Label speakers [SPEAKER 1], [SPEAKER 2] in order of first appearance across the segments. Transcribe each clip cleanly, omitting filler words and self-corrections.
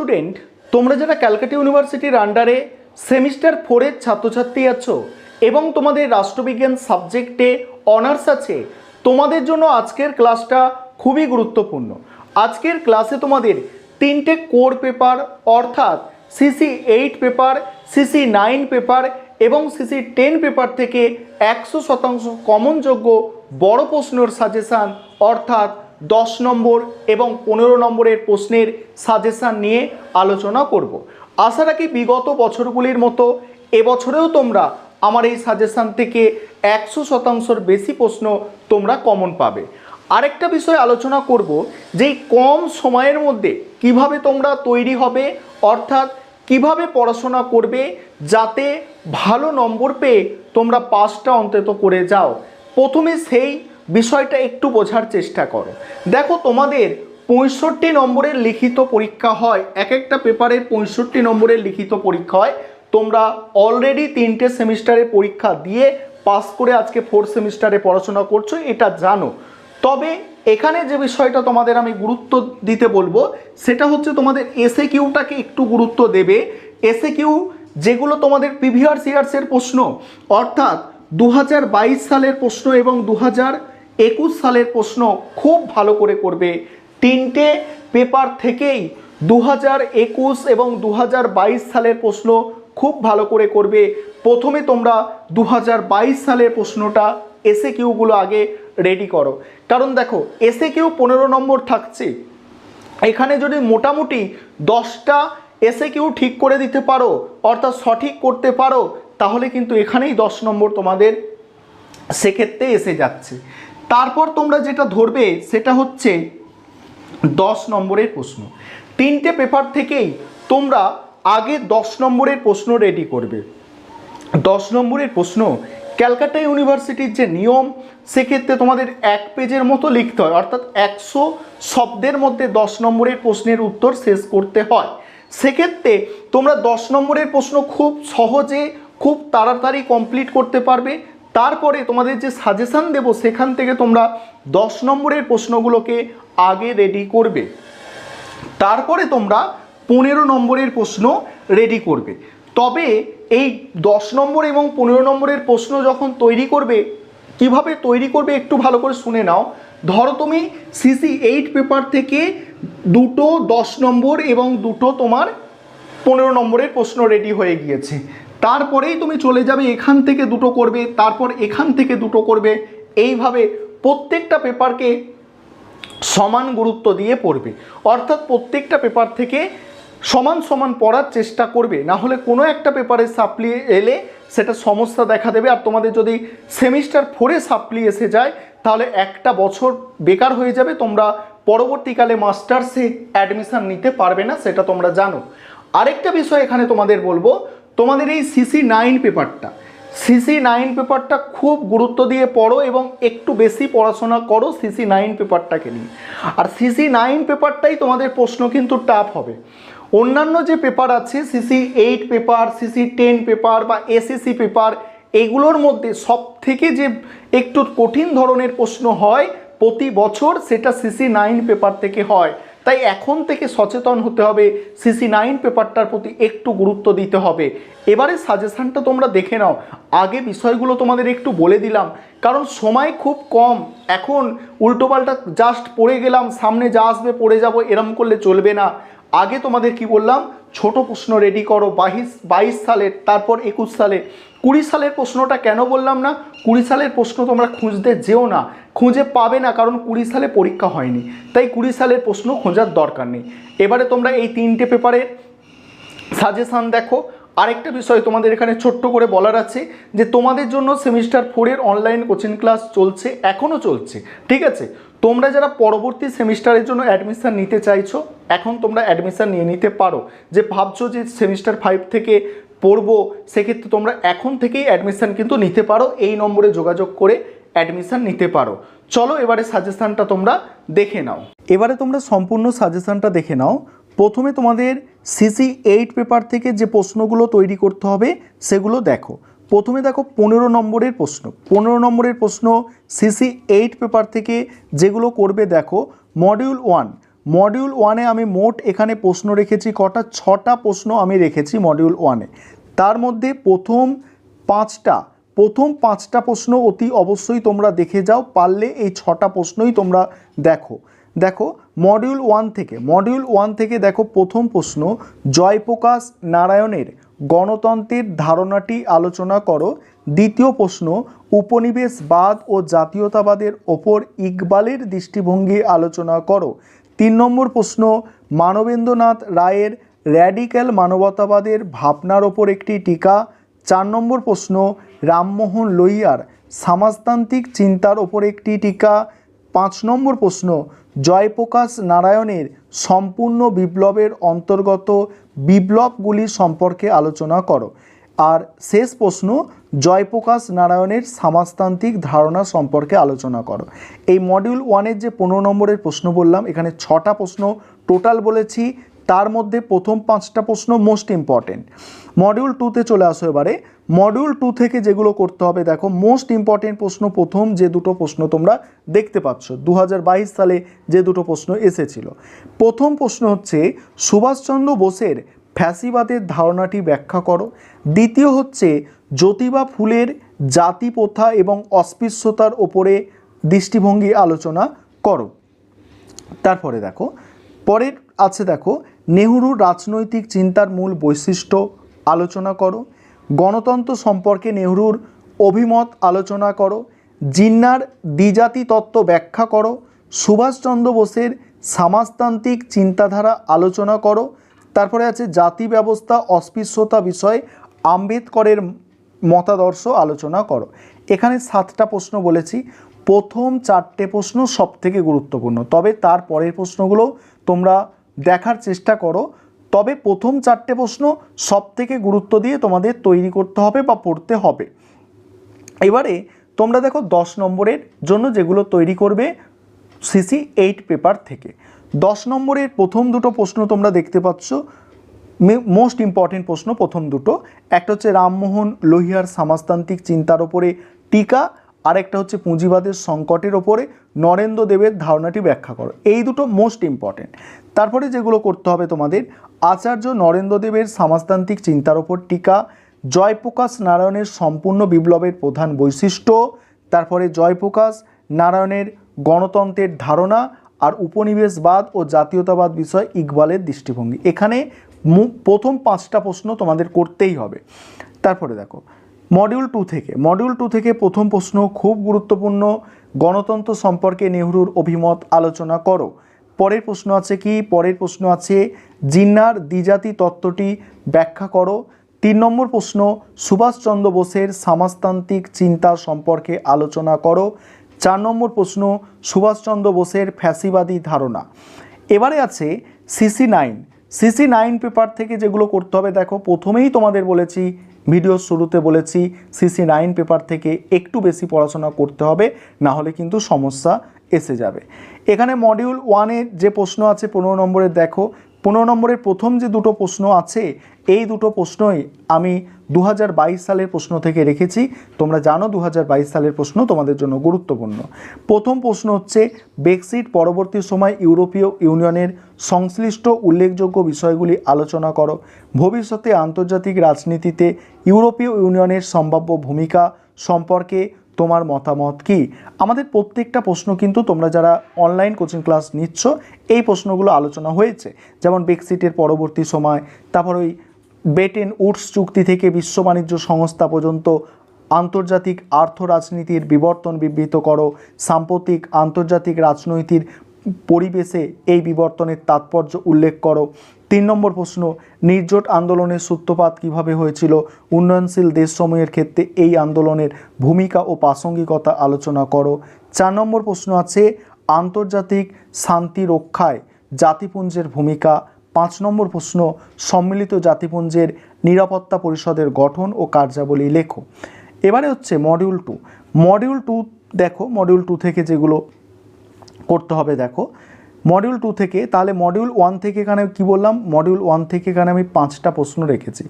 [SPEAKER 1] Student, তোমরা যারা ক্যালকাটা ইউনিভার্সিটির আন্ডারে সেমিস্টার 4-এর ছাত্রছাত্রী আছো এবং তোমাদের রাষ্ট্রবিজ্ঞান সাবজেক্টে অনার্স আছে, তোমাদের জন্য আজকের ক্লাসটা খুবই গুরুত্বপূর্ণ। আজকের ক্লাসে তোমাদের 3টে কোর পেপার অর্থাৎ সিসি 8 পেপার, সিসি 9 পেপার এবং সিসি 10 পেপার থেকে 100% কমনযোগ্য বড় প্রশ্নের সাজেশান অর্থাৎ 10 নম্বর এবং 15 নম্বরের প্রশ্নের সাজেশান নিয়ে আলোচনা করব। আশা রাখি বিগত বছরগুলির মতো এবছরেও তোমরা আমার এই সাজেশান থেকে 100%-র বেশি প্রশ্ন তোমরা কমন পাবে। আরেকটা বিষয় আলোচনা করব যে কম সময়ের মধ্যে কিভাবে তোমরা তৈরি হবে অর্থাৎ কিভাবে পড়াশোনা করবে যাতে ভালো নম্বর পেয়ে তোমরা পাসটা অন্তত করে যাও। প্রথমে সেই বিষয়টা একটু বোঝার চেষ্টা করো। দেখো, তোমাদের 65 নম্বরের লিখিত পরীক্ষা হয়, এক একটা পেপারের 65 নম্বরের লিখিত পরীক্ষা হয়। তোমরা অলরেডি 3টে সেমিস্টারে পরীক্ষা দিয়ে পাস করে আজকে 4th সেমিস্টারে পড়াশোনা করছো, এটা জানো। তবে এখানে যে বিষয়টা তোমাদের আমি গুরুত্ব দিতে বলবো সেটা হচ্ছে তোমাদের এসএকিউটাকে একটু গুরুত্ব দেবে। এসএকিউ যেগুলো তোমাদের প্রিভিয়াস ইয়ার্সের প্রশ্ন অর্থাৎ 2022 সালের প্রশ্ন এবং 2021 সালের প্রশ্ন খুব ভালো করে করবে। 3টে পেপার থেকেই 2021 এবং 2022 সালের প্রশ্ন খুব ভালো করে করবে। প্রথমে তোমরা 2022 সালের প্রশ্নটা এসএকিউগুলো আগে রেডি করো, কারণ দেখো এসএকিউ 15 নম্বর থাকছে। এখানে যদি মোটামুটি 10টা এসএকিউ ঠিক করে দিতে পারো অর্থাৎ সঠিক করতে পারো তাহলে কিন্তু এখানেই 10 নম্বর তোমাদের সেক্ষেত্রে এসে যাচ্ছে। তারপর তোমরা যেটা ধরবে সেটা হচ্ছে 10 নম্বরের প্রশ্ন। 3টে পেপার থেকেই তোমরা আগে 10 নম্বরের প্রশ্ন রেডি করবে। 10 নম্বরের প্রশ্ন ক্যালকাটা ইউনিভার্সিটির যে নিয়ম সেক্ষেত্রে তোমাদের 1 পেজের মতো লিখতে হয় অর্থাৎ 100 শব্দের মধ্যে 10 নম্বরের প্রশ্নের উত্তর শেষ করতে হয়। সেক্ষেত্রে তোমরা 10 নম্বরের প্রশ্ন খুব সহজে খুব তাড়াতাড়ি কমপ্লিট করতে পারবে। তারপরে তোমাদের যে সাজেশান দেব সেখান থেকে তোমরা 10 নম্বরের প্রশ্নগুলোকে আগে রেডি করবে। তারপরে তোমরা 15 নম্বরের প্রশ্ন রেডি করবে। তবে এই 10 নম্বর এবং 15 নম্বরের প্রশ্ন যখন তৈরি করবে, কিভাবে তৈরি করবে একটু ভালো করে শুনে নাও। ধরো তুমি সিসি 8 পেপার থেকে 2টো 10 নম্বর এবং 2টো তোমার 15 নম্বরের প্রশ্ন রেডি হয়ে গিয়েছে। তারপরেই তুমি চলে যাবে এখান থেকে 2টো করবে, তারপর এখান থেকে 2টো করবে। এইভাবে প্রত্যেকটা পেপারকে সমান গুরুত্ব দিয়ে পড়বে অর্থাৎ প্রত্যেকটা পেপার থেকে সমান সমান পড়ার চেষ্টা করবে, না হলে কোনো একটা পেপারে সাপ্লি এলে সেটা সমস্যা দেখা দেবে। আর তোমাদের যদি সেমিস্টার 4-এ সাপ্লি এসে যায় তাহলে একটা বছর বেকার হয়ে যাবে, তোমরা পরবর্তীকালে মাস্টার্সে অ্যাডমিশান নিতে পারবে না, সেটা তোমরা জানো। আরেকটা বিষয় এখানে তোমাদের বলবো, তোমাদের এই সিসি 9 পেপারটা খুব গুরুত্ব দিয়ে পড়ো এবং একটু বেশি পড়াশোনা করো সিসি 9 পেপারটাকে নিয়ে। আর সিসি 9 পেপারটাই তোমাদের প্রশ্ন কিন্তু টাফ হবে। অন্যান্য যে পেপার আছে সিসি 8 পেপার, সিসি 10 পেপার বা এসএসসি পেপার, এগুলোর মধ্যে সব থেকে যে একটু কঠিন ধরনের প্রশ্ন হয় প্রতি বছর সেটা সিসি 9 পেপার থেকে হয়। তাই এখন থেকে সচেতন হতে হবে, সিসি 9 পেপারটার প্রতি একটু গুরুত্ব দিতে হবে। এবারে সাজেশানটা তোমরা দেখে নাও। আগে বিষয়গুলো তোমাদের একটু বলে দিলাম কারণ সময় খুব কম, এখন উল্টোপাল্টা জাস্ট পড়ে গেলাম, সামনে যা আসবে পড়ে যাব এরম করলে চলবে না। আগে তোমাদের কি বললাম, ছোট প্রশ্ন রেডি করো 22 সালের, তারপর 21 সালে। 20 সালের প্রশ্নটা কেন বললাম না, 20 সালের প্রশ্ন তোমরা খুঁজতে যেও না, খুঁজে পাবে না, কারণ 20 সালে পরীক্ষা হয়নি, তাই 20 সালের প্রশ্ন খোঁজার দরকার নেই। এবারে তোমরা এই 3টে পেপারের সাজেশান দেখো। আরেকটা বিষয় তোমাদের এখানে ছোট্ট করে বলার আছে যে তোমাদের জন্য সেমিস্টার 4-এর অনলাইন কোচিং ক্লাস চলছে, এখনও চলছে, ঠিক আছে। তোমরা যারা পরবর্তী সেমিস্টারের জন্য অ্যাডমিশান নিতে চাইছো এখন তোমরা অ্যাডমিশান নিয়ে নিতে পারো। যে ভাবছো যে সেমিস্টার 5 থেকে পড়বো, সেক্ষেত্রে তোমরা এখন থেকেই অ্যাডমিশান কিন্তু নিতে পারো, এই নম্বরে যোগাযোগ করে অ্যাডমিশান নিতে পারো। চলো এবারে সাজেশানটা তোমরা দেখে নাও। এবারে তোমরা সম্পূর্ণ সাজেশানটা দেখে নাও। প্রথমে তোমাদের সিসি 8 পেপার থেকে যে প্রশ্নগুলো তৈরি করতে হবে সেগুলো দেখো। প্রথমে দেখো 15 নম্বরের প্রশ্ন। 15 নম্বরের প্রশ্ন সিসি 8 পেপার থেকে যেগুলো করবে দেখো, মডিউল 1 মডিউল ওয়ানে আমি মোট এখানে প্রশ্ন রেখেছি কটা, 6টা প্রশ্ন আমি রেখেছি মডিউল ওয়ানে। তার মধ্যে প্রথম পাঁচটা প্রশ্ন অতি অবশ্যই তোমরা দেখে যাও, পারলে এই 6টা প্রশ্নই তোমরা দেখো মডিউল ওয়ান থেকে দেখো প্রথম প্রশ্ন, জয়প্রকাশ নারায়ণের গণতন্ত্রের ধারণাটি আলোচনা করো। দ্বিতীয় প্রশ্ন, উপনিবেশবাদ ও জাতীয়তাবাদের ওপর ইকবালের দৃষ্টিভঙ্গি আলোচনা করো। 3 নম্বর প্রশ্ন, মানবেন্দ্রনাথ রায়ের র্যাডিক্যাল মানবতাবাদের ভাবনার ওপর একটি টিকা। 4 নম্বর প্রশ্ন, রামমোহন লোহিয়ার সমাজতান্ত্রিক চিন্তার ওপর একটি টিকা। 5 নম্বর প্রশ্ন, জয়প্রকাশ নারায়ণের সম্পূর্ণ বিপ্লবের অন্তর্গত বিপ্লবগুলি সম্পর্কে আলোচনা করো। আর শেষ প্রশ্ন, জয়প্রকাশ নারায়ণের সমাজতান্ত্রিক ধারণা সম্পর্কে আলোচনা করো। এই মডিউল ওয়ানের যে 15 নম্বরের প্রশ্ন বললাম, এখানে 6টা প্রশ্ন টোটাল বলেছি, তার মধ্যে প্রথম 5টা প্রশ্ন মোস্ট ইম্পর্টেন্ট। মডিউল 2তে চলে আসো এবারে। মডিউল 2 থেকে যেগুলো করতে হবে দেখো, মোস্ট ইম্পর্টেন্ট প্রশ্ন প্রথম যে দুটো প্রশ্ন তোমরা দেখতে পাচ্ছ 2022 সালে যে দুটো প্রশ্ন এসেছিল। প্রথম প্রশ্ন হচ্ছে সুভাষচন্দ্র বোসের ফ্যাসিবাদের ধারণাটি ব্যাখ্যা করো। দ্বিতীয় হচ্ছে জ্যোতিবা ফুলের জাতি প্রথা এবং অস্পৃশ্যতার ওপরে দৃষ্টিভঙ্গি আলোচনা করো। তারপরে দেখো পরের আছে, দেখো নেহরুর রাজনৈতিক চিন্তার মূল বৈশিষ্ট্য আলোচনা করো। গণতন্ত্র সম্পর্কে নেহরুর অভিমত আলোচনা করো। জিন্নার দ্বিজাতি তত্ত্ব ব্যাখ্যা করো। সুভাষচন্দ্র বোসের সমাজতান্ত্রিক চিন্তাধারা আলোচনা করো। তারপরে আছে জাতি ব্যবস্থা অস্পৃশ্যতা বিষয়ে আম্বেদকরের মতাদর্শ আলোচনা করো। এখানে 7টা প্রশ্ন বলেছি। প্রথম 4টে প্রশ্ন সবথেকে গুরুত্বপূর্ণ, তবে তার পরের প্রশ্নগুলো তোমরা দেখার চেষ্টা করো। তবে প্রথম 4টে প্রশ্ন সবথেকে গুরুত্ব দিয়ে তোমাদের তৈরি করতে হবে বা পড়তে হবে। এবারে তোমরা দেখো 10 নম্বরের জন্য যেগুলো তৈরি করবে সিসি 8 পেপার থেকে। 10 নম্বরের প্রথম দুটো প্রশ্ন তোমরা দেখতে পাচ্ছ, মোস্ট ইম্পর্টেন্ট প্রশ্ন প্রথম দুটো। একটা হচ্ছে রামমোহন লোহিয়ার সমাজতান্ত্রিক চিন্তার ওপরে টিকা, আর একটা হচ্ছে পুঁজিবাদের সংকটের ওপরে নরেন্দ্র দেবের ধারণাটি ব্যাখ্যা করো। এই দুটো মোস্ট ইম্পর্টেন্ট। তারপরে যেগুলো করতে হবে তোমাদের, আচার্য নরেন্দ্র দেবের সমাজতান্ত্রিক চিন্তার ওপর টিকা, জয়প্রকাশ নারায়ণের সম্পূর্ণ বিপ্লবের প্রধান বৈশিষ্ট্য, তারপরে জয়প্রকাশ নারায়ণের গণতন্ত্রের ধারণা, আর উপনিবেশবাদ ও জাতীয়তাবাদ বিষয় ইকবালের দৃষ্টিভঙ্গি। এখানে প্রথম 5টা প্রশ্ন তোমাদের করতেই হবে। তারপরে দেখো মডিউল 2 থেকে প্রথম প্রশ্ন খুব গুরুত্বপূর্ণ, গণতন্ত্র সম্পর্কে নেহরুর অভিমত আলোচনা করো। পরের প্রশ্ন আছে কি? পরের প্রশ্ন আছে জিন্নার দ্বিজাতি তত্ত্বটি ব্যাখ্যা করো। 3 নম্বর প্রশ্ন, সুভাষচন্দ্র বোসের সমাজতান্ত্রিক চিন্তা সম্পর্কে আলোচনা করো। 4 নম্বর প্রশ্ন, সুভাষচন্দ্র বোসের ফ্যাসিবাদী ধারণা। এবারে আছে সিসি 9 পেপার থেকে যেগুলো করতে হবে দেখো, প্রথমেই তোমাদের বলেছি, ভিডিওর শুরুতে বলেছি, সিসি 9 পেপার থেকে একটু বেশি পড়াশোনা করতে হবে, না হলে কিন্তু সমস্যা এসে যাবে। এখানে মডিউল 1-এর যে প্রশ্ন আছে 15 নম্বরের, দেখো 15 নম্বরের প্রথম যে দুটো প্রশ্ন আছে, এই দুটো প্রশ্নই আমি 2022 সালের প্রশ্ন থেকে রেখেছি। তোমরা জানো 2022 সালের প্রশ্ন তোমাদের জন্য গুরুত্বপূর্ণ। প্রথম প্রশ্ন হচ্ছে ব্রেক্সিট পরবর্তী সময় ইউরোপীয় ইউনিয়নের সংশ্লিষ্ট উল্লেখযোগ্য বিষয়গুলি আলোচনা করো। ভবিষ্যতে আন্তর্জাতিক রাজনীতিতে ইউরোপীয় ইউনিয়নের সম্ভাব্য ভূমিকা সম্পর্কে তোমার মতামত কি? আমাদের প্রত্যেকটা প্রশ্ন কিন্তু তোমরা যারা অনলাইন কোচিং ক্লাস নিচ্ছ, এই প্রশ্নগুলো আলোচনা হয়েছে। যেমন ব্রেক্সিটের পরবর্তী সময়, তারপর ওই ব্রেটেন উডস চুক্তি থেকে বিশ্ব বাণিজ্য সংস্থা পর্যন্ত আন্তর্জাতিক আর্থ রাজনীতির বিবর্তন বিবৃত করো। সাম্প্রতিক আন্তর্জাতিক রাজনৈতিক পরিবেশে এই বিবর্তনের তাৎপর্য উল্লেখ করো। 3 নম্বর প্রশ্ন, নির্জোট আন্দোলনের সূত্রপাত কিভাবে হয়েছিল? উন্নয়নশীল দেশসমূহের ক্ষেত্রে এই আন্দোলনের ভূমিকা ও প্রাসঙ্গিকতা আলোচনা করো। 4 নম্বর প্রশ্ন আছে আন্তর্জাতিক শান্তি রক্ষায় জাতিপুঞ্জের ভূমিকা। 5 নম্বর প্রশ্ন, সম্মিলিত জাতিপুঞ্জের নিরাপত্তা পরিষদের গঠন ও কার্যাবলী লেখো। এবারে হচ্ছে মডিউল 2 দেখো, মডিউল 2 থেকে যেগুলো করতে হবে দেখো, মডিউল 2 থেকে, তাহলে মডিউল 1 থেকে এখানে কি বললাম, মডিউল 1 থেকে এখানে আমি 5টা প্রশ্ন রেখেছি।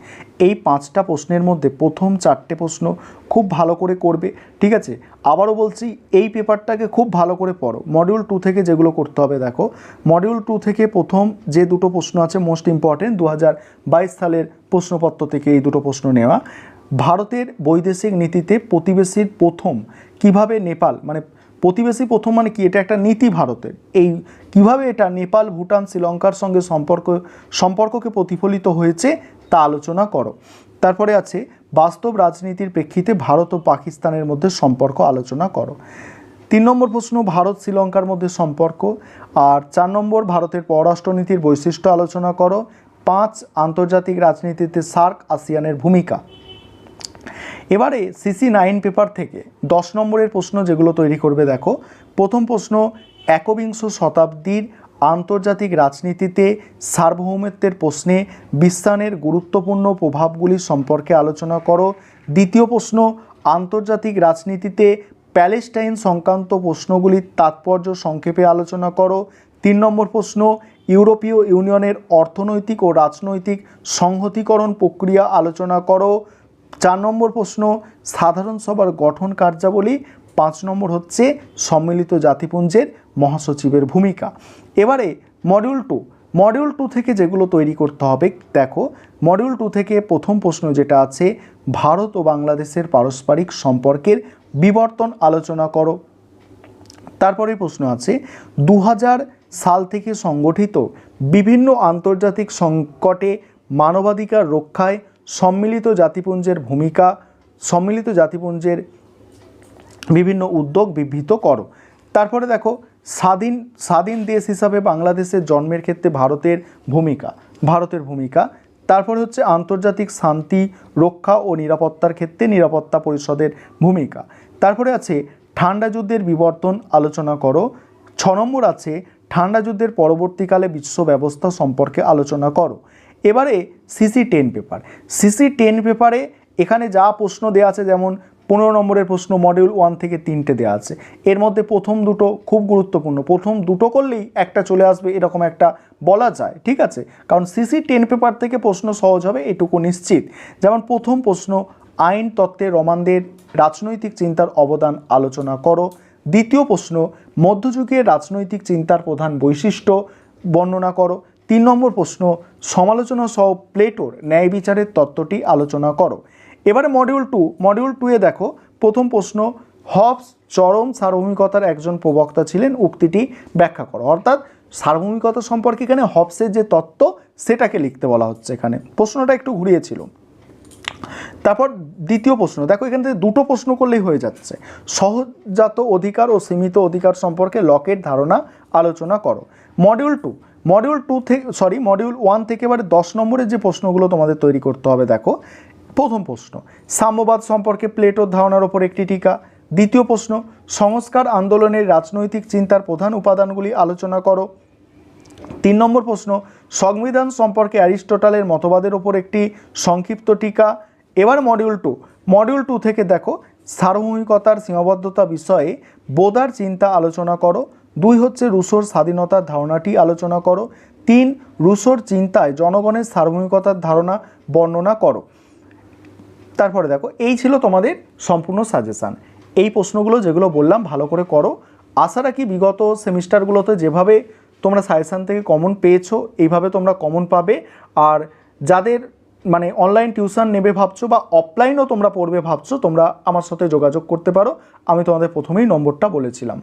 [SPEAKER 1] এই 5টা প্রশ্নের মধ্যে প্রথম 4টে প্রশ্ন খুব ভালো করে করবে, ঠিক আছে। আবারও বলছি, এই পেপারটাকে খুব ভালো করে পড়ো। মডিউল 2 থেকে যেগুলো করতে হবে দেখো, মডিউল 2 থেকে প্রথম যে দুটো প্রশ্ন আছে মোস্ট ইম্পর্টেন্ট, 2022 সালের প্রশ্নপত্র থেকে এই দুটো প্রশ্ন নেওয়া। ভারতের বৈদেশিক নীতিতে প্রতিবেশীর প্রথম কিভাবে নেপাল, মানে প্রতিবেশী প্রথম মানে কি, এটা একটা নীতি ভারতের, এই কিভাবে এটা নেপাল, ভুটান, শ্রীলঙ্কার সঙ্গে সম্পর্ককে প্রতিফলিত হয়েছে তা আলোচনা করো। তারপরে আছে বাস্তব রাজনীতির প্রেক্ষিতে ভারত ও পাকিস্তানের মধ্যে সম্পর্ক আলোচনা করো। 3 নম্বর প্রশ্ন ভারত শ্রীলঙ্কার মধ্যে সম্পর্ক। আর 4 নম্বর ভারতের পররাষ্ট্রনীতির বৈশিষ্ট্য আলোচনা করো। 5 আন্তর্জাতিক রাজনীতিতে সার্ক আসিয়ানের ভূমিকা। এবারে সিসি 9 পেপার থেকে 10 নম্বরের প্রশ্ন যেগুলো তৈরি করবে দেখো, প্রথম প্রশ্ন একবিংশ শতাব্দীর আন্তর্জাতিক রাজনীতিতে সার্বভৌমত্বের প্রশ্নে বিশ্বায়নের গুরুত্বপূর্ণ প্রভাবগুলি সম্পর্কে আলোচনা করো। দ্বিতীয় প্রশ্ন আন্তর্জাতিক রাজনীতিতে প্যালেস্টাইন সংক্রান্ত প্রশ্নগুলির তাৎপর্য সংক্ষেপে আলোচনা করো। 3 নম্বর প্রশ্ন ইউরোপীয় ইউনিয়নের অর্থনৈতিক ও রাজনৈতিক সংহতিকরণ প্রক্রিয়া আলোচনা করো। 4 নম্বর প্রশ্ন সাধারণ সভার গঠন কার্যাবলী। 5 নম্বর হচ্ছে সম্মিলিত জাতিপুঞ্জের মহাসচিবের ভূমিকা। এবারে মডিউল 2 থেকে যেগুলো তৈরি করতে হবে দেখো, মডিউল 2 থেকে প্রথম প্রশ্ন যেটা আছে, ভারত ও বাংলাদেশের পারস্পরিক সম্পর্কের বিবর্তন আলোচনা করো। তারপরে প্রশ্ন আছে 2000 সাল থেকে সংগঠিত বিভিন্ন আন্তর্জাতিক সংকটে মানবাধিকার রক্ষায় সম্মিলিত জাতিপুঞ্জের ভূমিকা, সম্মিলিত জাতিপুঞ্জের বিভিন্ন উদ্যোগ বিবৃত করো। তারপরে দেখো স্বাধীন দেশ হিসাবে বাংলাদেশের জন্মের ক্ষেত্রে ভারতের ভূমিকা। তারপরে হচ্ছে আন্তর্জাতিক শান্তি রক্ষা ও নিরাপত্তার ক্ষেত্রে নিরাপত্তা পরিষদের ভূমিকা। তারপরে আছে ঠান্ডা যুদ্ধের বিবর্তন আলোচনা করো। 6 নম্বর আছে ঠান্ডা যুদ্ধের পরবর্তীকালে বিশ্ব ব্যবস্থা সম্পর্কে আলোচনা করো। এবারে সিসি 10 পেপার, সিসি 10 পেপারে এখানে যা প্রশ্ন দেওয়া আছে, যেমন 15 নম্বরের প্রশ্ন মডিউল 1 থেকে 3টে দেওয়া আছে, এর মধ্যে প্রথম দুটো খুব গুরুত্বপূর্ণ, প্রথম দুটো করলেই একটা চলে আসবে এরকম একটা বলা যায়, ঠিক আছে। কারণ সিসি 10 পেপার থেকে প্রশ্ন সহজ হবে এটুকু নিশ্চিত। যেমন প্রথম প্রশ্ন আইন তত্ত্বে রোমানদের রাজনৈতিক চিন্তার অবদান আলোচনা করো। দ্বিতীয় প্রশ্ন মধ্যযুগের রাজনৈতিক চিন্তার প্রধান বৈশিষ্ট্য বর্ণনা করো। 3 নম্বর প্রশ্ন সমালোচনা সহ প্লেটোর ন্যায় বিচারের তত্ত্বটি আলোচনা করো। এবারে মডিউল 2 এ দেখো, প্রথম প্রশ্ন হবস চরম সার্বভৌমিকতার একজন প্রবক্তা ছিলেন, উক্তিটি ব্যাখ্যা করো। অর্থাৎ সার্বভৌমিকতা সম্পর্কে এখানে হবসের যে তত্ত্ব সেটাকে লিখতে বলা হচ্ছে, এখানে প্রশ্নটা একটু ঘুরিয়েছিল। তারপর দ্বিতীয় প্রশ্ন দেখো, এখান থেকে দুটো প্রশ্ন করলেই হয়ে যাচ্ছে, সহজাত অধিকার ও সীমিত অধিকার সম্পর্কে লকের ধারণা আলোচনা করো। মডিউল 1 থেকে এবারে 10 নম্বরের যে প্রশ্নগুলো তোমাদের তৈরি করতে হবে দেখো, প্রথম প্রশ্ন সাম্যবাদ সম্পর্কে প্লেটোর ধারণার ওপর একটি টিকা। দ্বিতীয় প্রশ্ন সংস্কার আন্দোলনের রাজনৈতিক চিন্তার প্রধান উপাদানগুলি আলোচনা করো। 3 নম্বর প্রশ্ন সংবিধান সম্পর্কে অ্যারিস্টটলের মতবাদের ওপর একটি সংক্ষিপ্ত টিকা। এবার মডিউল 2 থেকে দেখো সার্বভৌমিকতার সীমাবদ্ধতা বিষয়ে বোদার চিন্তা আলোচনা করো। 2 হচ্ছে রুশোর স্বাধীনতার ধারণাটি আলোচনা করো। 3 রুশোর চিন্তায় জনগণের সার্বভৌমিকতার ধারণা বর্ণনা করো। তারপরে দেখো এই ছিল তোমাদের সম্পূর্ণ সাজেশান। এই প্রশ্নগুলো যেগুলো বললাম ভালো করে করো। আশা রাখি বিগত সেমিস্টারগুলোতে যেভাবে তোমরা সাজেশান থেকে কমন পেয়েছো এইভাবে তোমরা কমন পাবে। আর যাদের মানে অনলাইন টিউশন নেবে ভাবছো বা অফলাইনও তোমরা পড়বে ভাবছো, তোমরা আমার সাথে যোগাযোগ করতে পারো। আমি তোমাদের প্রথমেই নম্বরটা বলেছিলাম।